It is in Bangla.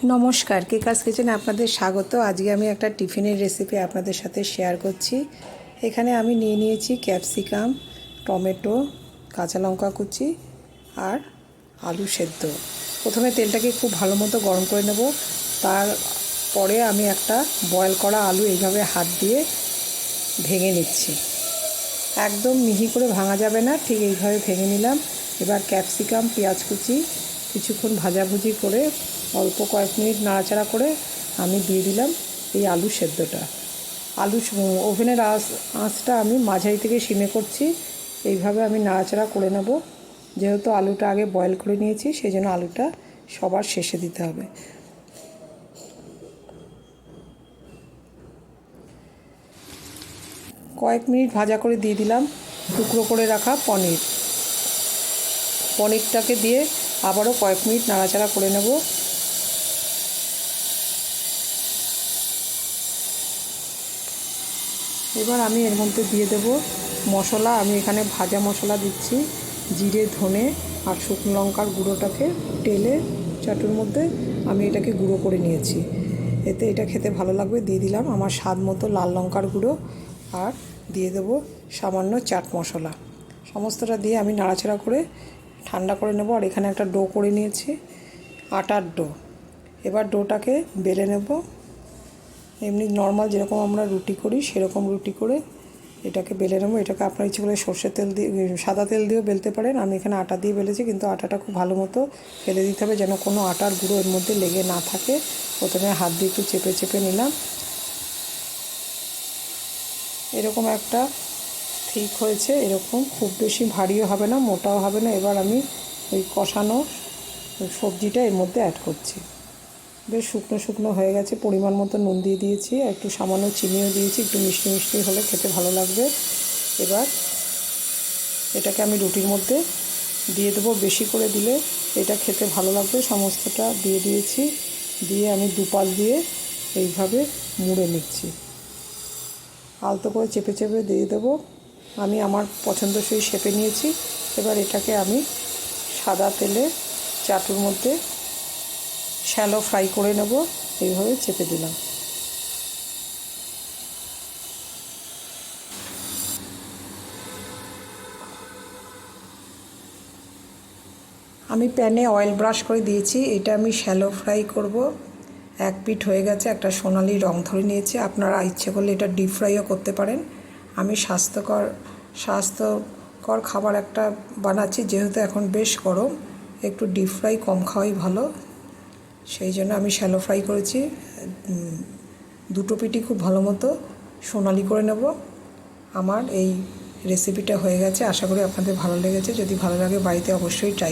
নমস্কার, কেকাস কিচেনে আপনাদের স্বাগত। আজকে আমি একটা টিফিনের রেসিপি আপনাদের সাথে শেয়ার করছি। এখানে আমি নিয়ে নিয়েছি ক্যাপসিকাম, টমেটো, কাঁচা লঙ্কা কুচি আর আলু সেদ্ধ। প্রথমে তেলটাকে খুব ভালো মতো গরম করে নেব। তারপরে আমি একটা বয়েল করা আলু এইভাবে হাত দিয়ে ভেঙে নিচ্ছি। একদম মিহি করে ভাঙা যাবে না, ঠিক এইভাবে ভেঙে নিলাম। এবার ক্যাপসিকাম, পেঁয়াজ কুচি কিছুক্ষণ ভাজাভুজি করে অল্প কয়েক মিনিট নাড়াচাড়া করে আমি দিয়ে দিলাম এই আলু সেদ্ধটা। ওভেনের আঁচটা আমি মাঝারি থেকে সিমে করছি। এইভাবে আমি নাড়াচাড়া করে নেব। যেহেতু আলুটা আগে বয়েল করে নিয়েছি, সেই জন্য আলুটা সবার শেষে দিতে হবে। কয়েক মিনিট ভাজা করে দিয়ে দিলাম টুকরো করে রাখা পনিরটাকে দিয়ে আবারও কয়েক মিনিট নাড়াচাড়া করে নেব। এবার আমি এর মধ্যে দিয়ে দেব মশলা। আমি এখানে ভাজা মশলা দিচ্ছি, জিরে, ধনে আর শুকনো লঙ্কার গুঁড়োটাকে টেলে চাটুর মধ্যে আমি এটাকে গুঁড়ো করে নিয়েছি। এতে এটা খেতে ভালো লাগবে। দিয়ে দিলাম আমার স্বাদ মতো লাল লঙ্কার গুঁড়ো আর দিয়ে দেব সামান্য চাট মশলা। সমস্তটা দিয়ে আমি নাড়াচাড়া করে ঠান্ডা করে নেব। আর এখানে একটা ডো করে নিয়েছি, আটার ডো। এবার ডোটাকে বেলে নেব। এমনি নর্মাল যেরকম আমরা রুটি করি সেরকম রুটি করে এটাকে বেলে নেব। এটাকে আপনার ইচ্ছে করে সর্ষের তেল দিয়ে, সাদা তেল দিয়েও বেলতে পারেন। আমি এখানে আটা দিয়ে বেলেছি, কিন্তু আটাটা খুব ভালো মতো ফেলে দিতে হবে যেন কোনো আটার গুঁড়ো এর মধ্যে লেগে না থাকে। প্রথমে হাত দিয়ে একটু চেপে চেপে নিলাম। এরকম একটা ঠিক হয়েছে। এরকম খুব বেশি ভারীও হবে না, মোটাও হবে না। এবার আমি ওই কষানো সবজিটা এর মধ্যে অ্যাড করছি। বেশ শুকনো শুকনো হয়ে গেছে। পরিমাণ মতো নুন দিয়ে দিয়েছি, আর একটু সামান্য চিনিও দিয়েছি। একটু মিষ্টি মিষ্টি হলে খেতে ভালো লাগবে। এবার এটাকে আমি রুটির মধ্যে দিয়ে দেবো। বেশি করে দিলে এটা খেতে ভালো লাগবে। সমস্তটা দিয়ে দিয়েছি। দিয়ে আমি দুপাশ দিয়ে এইভাবে মুড়ে নিচ্ছি। আলতো করে চেপে চেপে দিয়ে দেবো। আমি আমার পছন্দসই শেপে নিয়েছি। এবার এটাকে আমি সাদা তেলে চাটুর মধ্যে শ্যালো ফ্রাই করে নেব। এইভাবে চেপে দিলাম। আমি প্যানে অয়েল ব্রাশ করে দিয়েছি। এটা আমি শ্যালো ফ্রাই করব। এক পিঠ হয়ে গেছে, একটা সোনালি রং ধরে নিয়েছে। আপনারা ইচ্ছে করলে এটা ডিপ ফ্রাইও করতে পারেন। আমি স্বাস্থ্যকর খাবার একটা বানাচ্ছি, যেহেতু এখন বেশ গরম, একটু ডিপ ফ্রাই কম খাওয়াই ভালো। সেই জন্য আমি শ্যালো ফ্রাই করেছি। দুটো পিঠই খুব ভালো মতো সোনালি করে নেব। আমার এই রেসিপিটা হয়ে গেছে। আশা করি আপনাদের ভালো লেগেছে। যদি ভালো লাগে বাড়িতে অবশ্যই ট্রাই